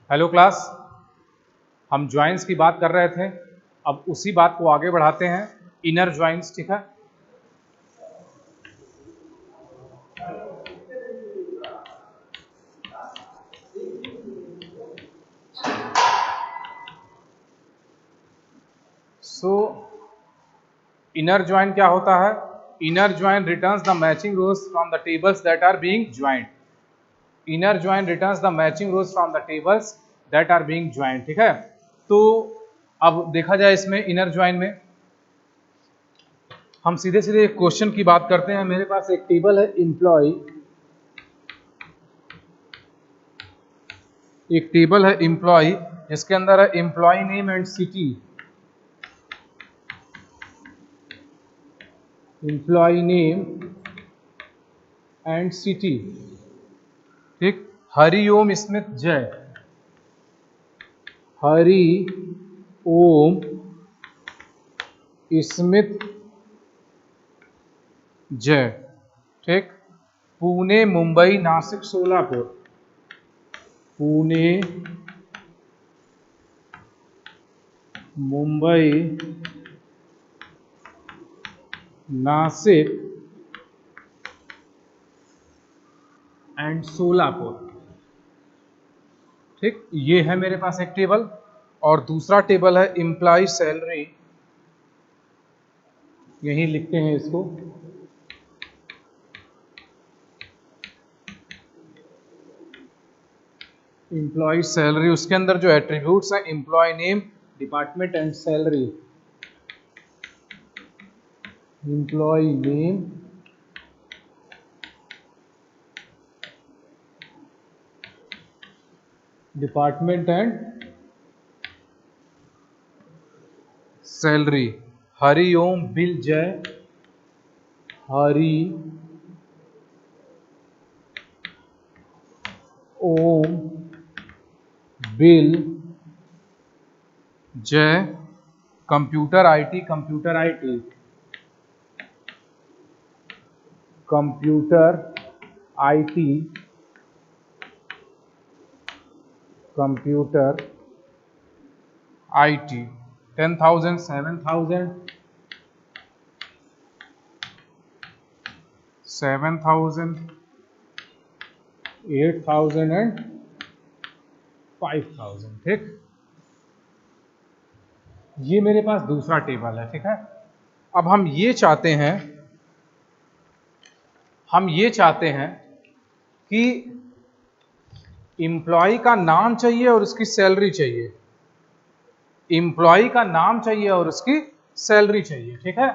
Hello class, हम joints की बात कर रहे थे। अब उसी बात को आगे बढ़ाते हैं, इनर ज्वाइंट्स। ठीक है, सो इनर ज्वाइंट क्या होता है? Inner joint returns the matching rows from the tables that are being joint. Inner joint returns the matching rows from the tables that are being joint. ठीक है, तो अब देखा जाए इसमें इनर ज्वाइंट में हम सीधे सीधे एक क्वेश्चन की बात करते हैं। मेरे पास एक टेबल है एम्प्लॉय, एक टेबल है एम्प्लॉय जिसके अंदर है employee name and city. Employee name and city, ठीक। हरिओम स्मिथ जय, हरि ओम स्मिथ जय, ठीक। पुणे, मुंबई, नासिक, सोलापुर। पुणे, मुंबई, नासिक एंड सोलापुर, ठीक। ये है मेरे पास एक टेबल। और दूसरा टेबल है एम्प्लॉय सैलरी, यही लिखते हैं इसको। एम्प्लॉय सैलरी, उसके अंदर जो एट्रीब्यूट्स हैं employee name, department and salary. Employee name, department and salary. Hari Om Bill Jay, Hari Om Bill Jay. Computer IT, computer IT, computer IT, computer IT. 10,000, 7,000, 7,000, 8,000 and 5,000, ठीक। ये मेरे पास दूसरा टेबल है, ठीक है। अब हम ये चाहते हैं कि एम्प्लॉय का नाम चाहिए और उसकी सैलरी चाहिए। एम्प्लॉय का नाम चाहिए और उसकी सैलरी चाहिए, ठीक है।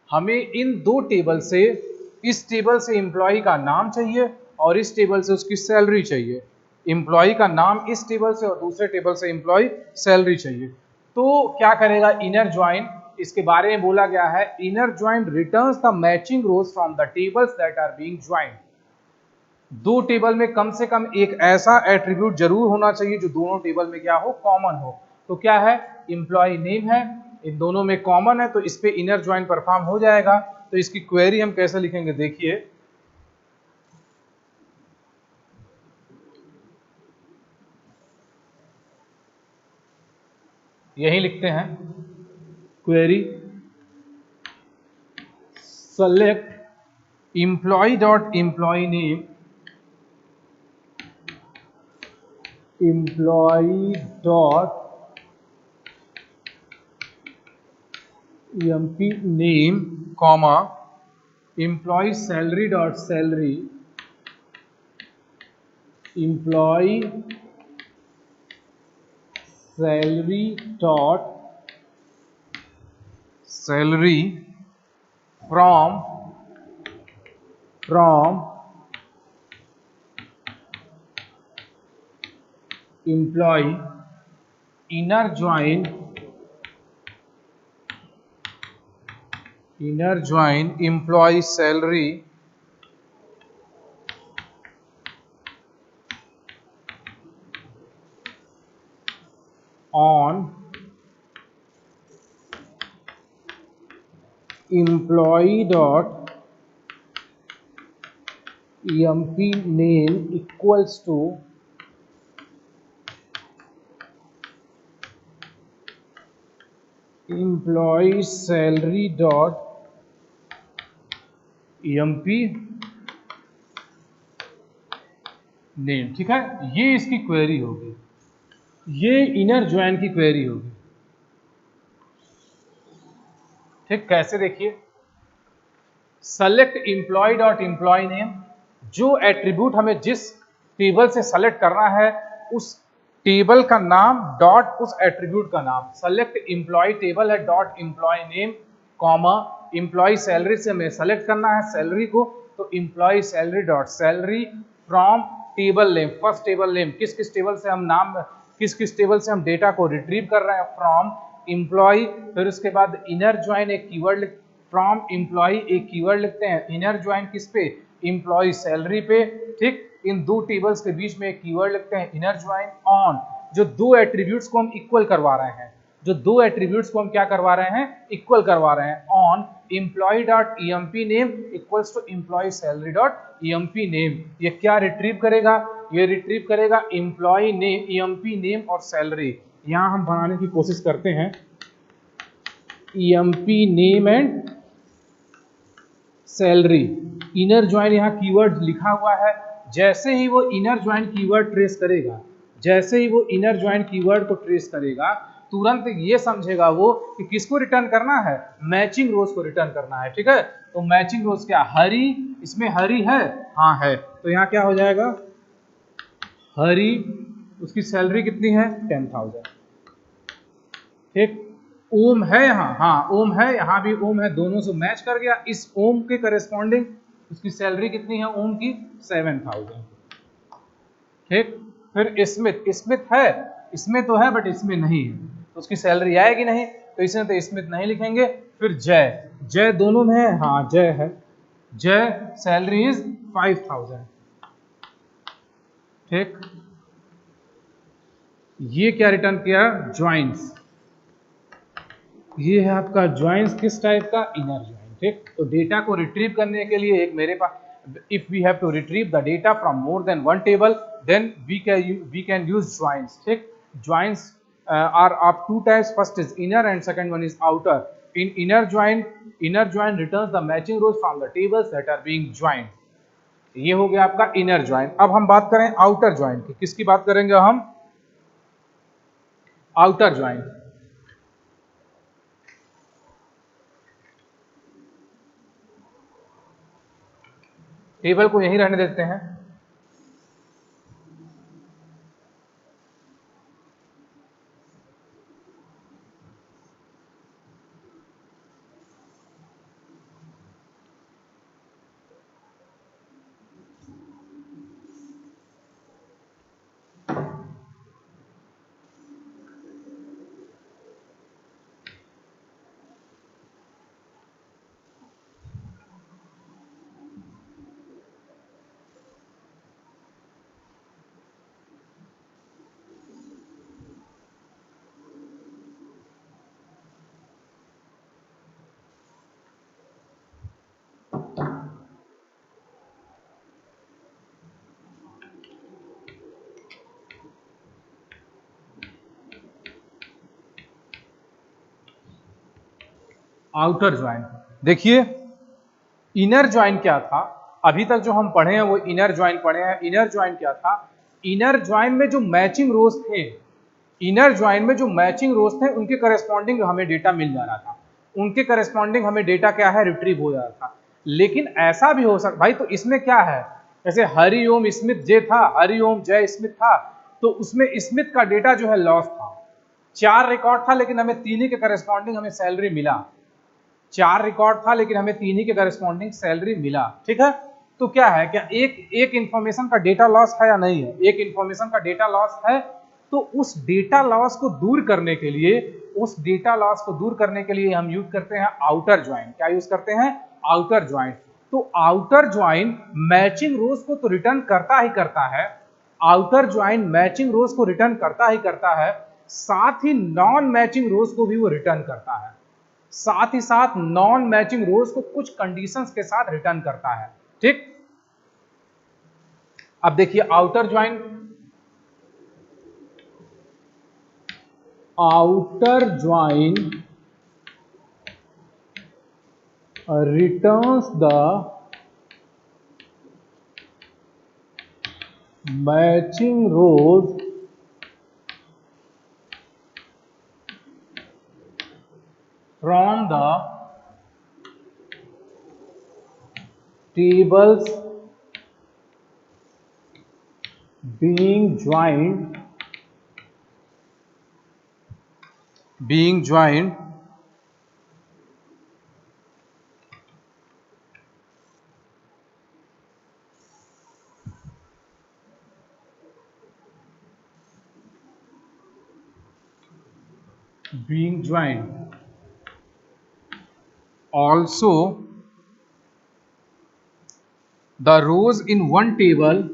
हमें इन दो टेबल से, इस टेबल से एम्प्लॉय का नाम चाहिए और इस टेबल से उसकी सैलरी चाहिए। एम्प्लॉय का नाम इस टेबल से और दूसरे टेबल से एम्प्लॉय सैलरी चाहिए। तो क्या करेगा इनर ज्वाइंट? इसके बारे में बोला गया है, inner joint returns the matching rows from the tables that are being joint. दो टेबल में कम से कम एक ऐसा एट्रीब्यूट जरूर होना चाहिए जो दोनों टेबल में क्या हो, कॉमन हो। तो क्या है? एम्प्लॉय नेम है, इन दोनों में कॉमन है, तो इस पे इनर ज्वाइंट परफॉर्म हो जाएगा। तो इसकी क्वेरी हम कैसे लिखेंगे, देखिए। यही लिखते हैं query, select employee dot employee name, employee dot emp name, comma, employee salary dot salary, employee salary dot salary from employee inner join employee salary on employee dot emp name equals to employee salary dot EMP name. ठीक है, ये इसकी query होगी, ये inner join की query होगी। ठीक, कैसे देखिए, select employee dot employee name, जो एट्रीब्यूट हमें जिस टेबल से सेलेक्ट करना है उस टेबल का नाम डॉट उस एट्रीब्यूट का नाम। सेलेक्ट एम्प्लॉय टेबल है dot employee name comma employee salary से हमें सेलेक्ट करना है सैलरी को, तो employee salary dot salary from table name, first table name, किस किस टेबल से हम नाम, किस किस टेबल से हम डेटा को रिट्रीव कर रहे हैं, फ्रॉम एम्प्लॉय। फिर उसके बाद इनर ज्वाइन एक कीवर्ड, फ्रॉम एम्प्लॉय एक कीवर्ड लिखते हैं, इनर ज्वाइन किस पे, एम्प्लॉय सैलरी पे। ठीक, इन दो टेबल्स के बीच में एक कीवर्ड लिखते हैं इनर ज्वाइन ऑन, जो दो एट्रीब्यूट्स को हम इक्वल करवा रहे हैं, जो दो एट्रीब्यूट्स को हम क्या करवा रहे हैं, इक्वल करवा रहे हैं, on employee dot EMP name equals to employee salary dot EMP name. ये क्या रिट्रीव करेगा, ये रिट्रीव करेगा एम्प्लॉय नेम, EMP नेम और सैलरी। यहां हम बनाने की कोशिश करते हैं EMP name and salary. Inner join यहाँ कीवर्ड लिखा हुआ है, जैसे ही वो इनर ज्वाइन कीवर्ड ट्रेस करेगा, जैसे ही वो इनर ज्वाइन कीवर्ड को ट्रेस करेगा, तुरंत ये समझेगा वो कि किसको रिटर्न करना है, मैचिंग रोज को रिटर्न करना है। ठीक है, तो मैचिंग रोज क्या, हरी, इसमें हरी है, हाँ है, तो यहाँ क्या हो जाएगा, हरी, उसकी सैलरी कितनी है, 10,000। ठीक, ओम है यहाँ, हाँ ओम है, यहाँ भी ओम है, दोनों से मैच कर गया, इस ओम के करस्पॉन्डिंग उसकी सैलरी कितनी है ओम की, 7,000। ठीक, फिर स्मिथ, स्मिथ है, इसमें तो है बट इसमें नहीं है, तो उसकी सैलरी आएगी नहीं, तो इसमें तो स्मिथ नहीं लिखेंगे। फिर जय, जय दोनों में है, हाँ जय है, जय सैलरी इज 5,000। ठीक, ये क्या रिटर्न किया, ज्वाइंस, ये है आपका ज्वाइंस किस टाइप का, इनर ज्वाइन। ठीक, तो डेटा को रिट्रीव करने के लिए एक मेरे पास, if we have to retrieve the data from more than one table then we can use joins. ठीक, joins are of two types, first is inner and second one is outer. In inner join returns the matching rows from the tables that are being joined. ये हो गया आपका inner join. अब हम बात करें outer join की, किसकी बात करेंगे हम, आउटर ज्वाइन। टेबल को यहीं रहने देते हैं। आउटर ज्वाइन, देखिए इनर ज्वाइन क्या था, अभी तक जो हम पढ़े हैं वो इनर ज्वाइन पढ़े हैं। इनर ज्वाइन क्या था, इनर ज्वाइन में जो मैचिंग रोज थे, इनर ज्वाइन में जो मैचिंग रोज थे उनके करस्पॉन्डिंग हमें डेटा मिल जा रहा था, उनके करस्पॉन्डिंग हमें डेटा क्या है, रिट्रीव हो जा रहा था। लेकिन ऐसा भी हो सकता भाई, तो इसमें क्या है, जैसे हरिओम स्मिथ जे था, हरिओम जय स्मिथ था, तो उसमें स्मिथ का डेटा जो है लॉस था, 4 रिकॉर्ड था लेकिन हमें 3 ही के करस्पॉन्डिंग हमें सैलरी मिला, 4 रिकॉर्ड था लेकिन हमें 3 ही के करस्पॉन्डिंग सैलरी मिला। ठीक है, तो क्या है, क्या एक इंफॉर्मेशन का डेटा लॉस है या नहीं है, एक इंफॉर्मेशन का डेटा लॉस है, तो उस डेटा लॉस को दूर करने के लिए, उस डेटा लॉस को दूर करने के लिए हम यूज करते हैं आउटर ज्वाइन। क्या यूज करते हैं, आउटर ज्वाइन। तो आउटर ज्वाइन मैचिंग रोज को तो रिटर्न करता ही करता है, आउटर ज्वाइन मैचिंग रोज को रिटर्न करता ही करता है, साथ ही नॉन मैचिंग रोज को भी वो रिटर्न करता है, साथ ही साथ नॉन मैचिंग रोज को कुछ कंडीशंस के साथ रिटर्न करता है। ठीक, अब देखिए outer join, outer join returns the matching rows from the tables being joined being joined being joined. Also, the rows in one table,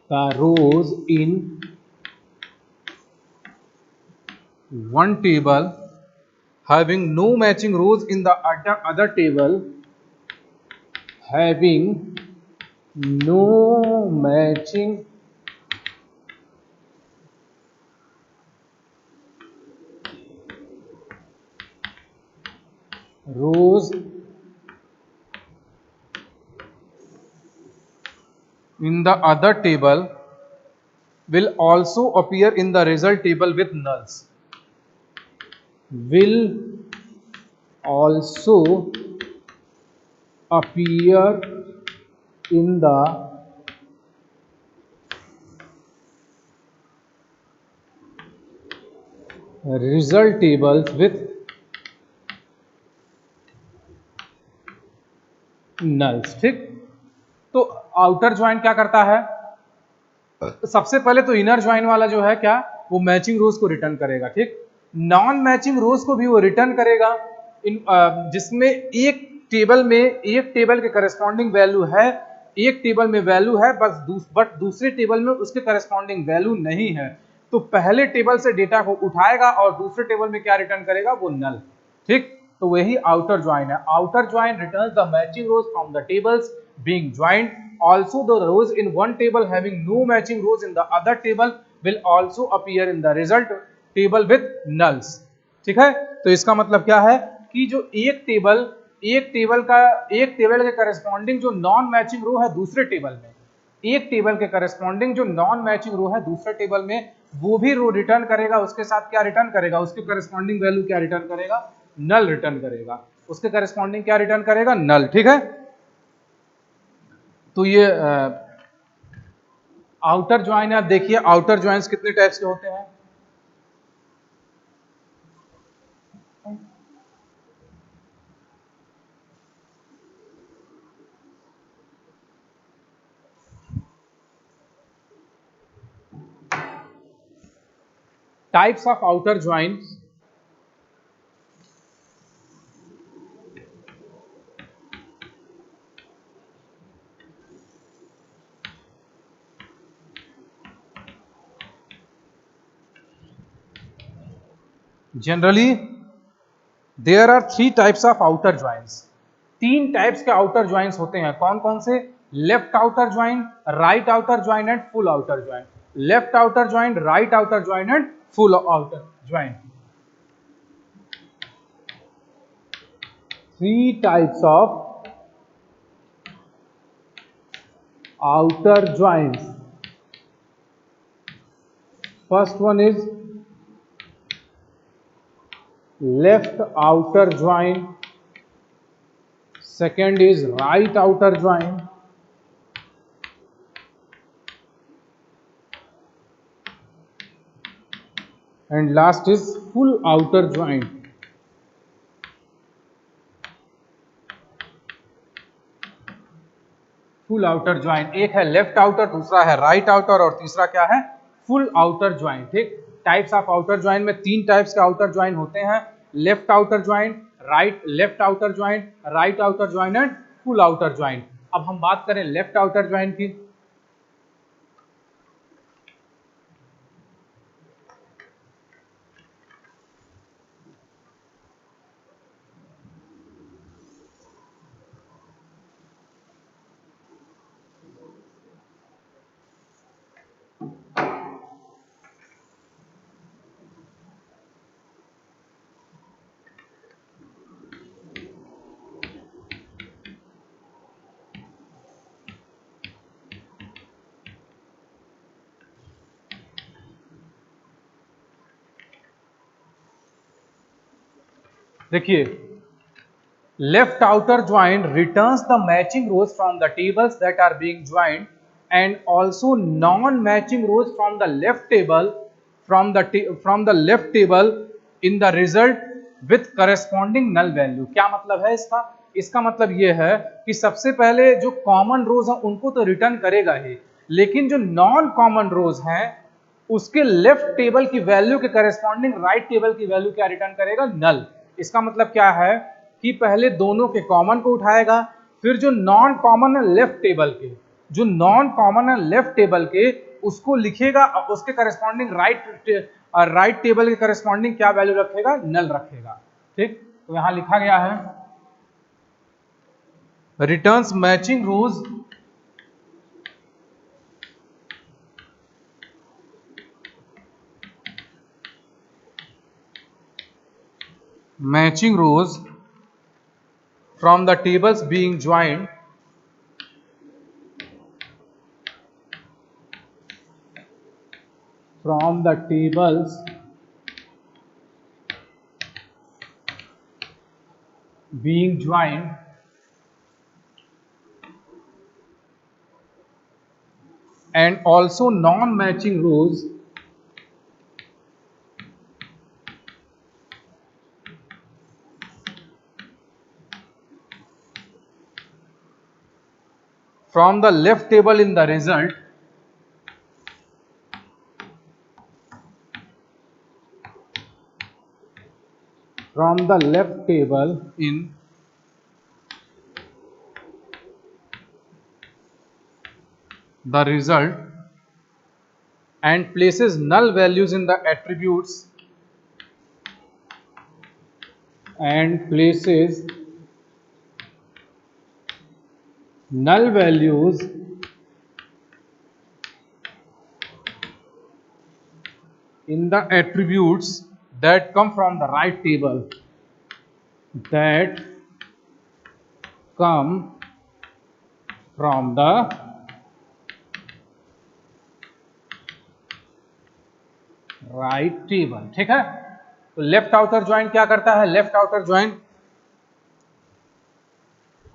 the rows in one table having no matching rows in the other table, having no matching rows in the other table will also appear in the result table with nulls. Will also appear in the result tables with nulls. ठीक, तो outer join क्या करता है? सबसे पहले तो inner join वाला जो है क्या, वो मैचिंग रोज को रिटर्न करेगा. ठीक, नॉन मैचिंग रोज को भी वो रिटर्न करेगा जिसमें एक टेबल के करस्पॉन्डिंग वैल्यू है, एक टेबल में वैल्यू है बट दूसरे टेबल में उसके करस्पॉन्डिंग वैल्यू नहीं है. तो पहले टेबल से डेटा को उठाएगा और दूसरे टेबल में क्या रिटर्न करेगा, वो नल. ठीक, तो वही आउटर ज्वाइन है. Outer join returns the matching rows from the tables being joined. Also, the rows in one table having no matching rows in the other table will also appear in the result table with nulls. ठीक है, तो इसका मतलब क्या है कि जो एक टेबल के करस्पॉन्डिंग जो नॉन मैचिंग रो है दूसरे टेबल में, एक टेबल के करस्पॉन्डिंग जो नॉन मैचिंग रो है दूसरे टेबल में, वो भी रो रिटर्न करेगा. उसके साथ क्या रिटर्न करेगा, उसके करस्पॉन्डिंग वैल्यू क्या रिटर्न करेगा, नल रिटर्न करेगा. उसके करस्पॉन्डिंग क्या रिटर्न करेगा, नल. ठीक है, तो ये आउटर ज्वाइन है. आप देखिए आउटर ज्वाइंस कितने टाइप्स के होते हैं. Types of outer joins. Generally there are 3 types of outer joins. 3 types के आउटर ज्वाइंस होते हैं. कौन कौन से? Left outer join, right outer join and full outer join. Left outer join, right outer join and full outer join. 3 types of outer joins. First one is left outer join, second is right outer join, and last is full outer join. Full outer join, एक है left outer, दूसरा है right outer और तीसरा क्या है, full outer join. ठीक, types of outer join में 3 टाइप्स के आउटर ज्वाइन होते हैं. Left outer join, left outer join, right outer join and full outer join. अब हम बात करें लेफ्ट आउटर ज्वाइन की. देखिए, left outer join returns the matching rows from the tables that are being joined and also non matching rows from the left table from the left table in the result with corresponding null value। क्या मतलब है इसका? इसका मतलब यह है कि सबसे पहले जो कॉमन रोज हैं उनको तो रिटर्न करेगा ही, लेकिन जो नॉन कॉमन रोज हैं उसके लेफ्ट टेबल की वैल्यू के करस्पॉन्डिंग राइट टेबल की वैल्यू क्या रिटर्न करेगा? नल। इसका मतलब क्या है कि पहले दोनों के कॉमन को उठाएगा, फिर जो नॉन कॉमन है लेफ्ट टेबल के, जो नॉन कॉमन है लेफ्ट टेबल के उसको लिखेगा, उसके करस्पॉन्डिंग राइट टेबल के करस्पॉन्डिंग क्या वैल्यू रखेगा? नल रखेगा। ठीक, तो यहां लिखा गया है returns matching rose from the tables being joined from the tables being joined and also non-matching rows from the left table in the result from the left table in the result and places null values in the attributes and places null values in the attributes that come from the right table, that come from the right table. ठीक है, तो left outer join क्या करता है? Left outer join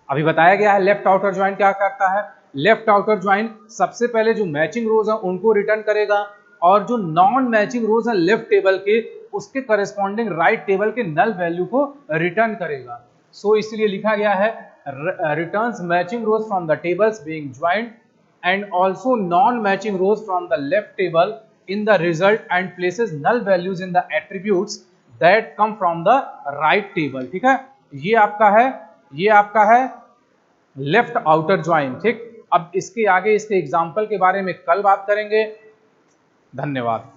अभी बताया गया है। लेफ्ट आउटर ज्वाइन क्या करता है? लेफ्ट आउटर ज्वाइन सबसे पहले जो मैचिंग रोज है उनको रिटर्न करेगा और जो नॉन मैचिंग रोज है लेफ्ट टेबल के उसके करस्पॉन्डिंग राइट टेबल के नल वैल्यू को रिटर्न करेगा। सो इसलिए लिखा गया है returns matching rows from the tables being joined and also non matching rows from the left table in the result and places null values in the attributes that come from the right table। ठीक है, ये आपका है left outer join. ठीक, अब इसके आगे इसके एग्जाम्पल के बारे में कल बात करेंगे। धन्यवाद।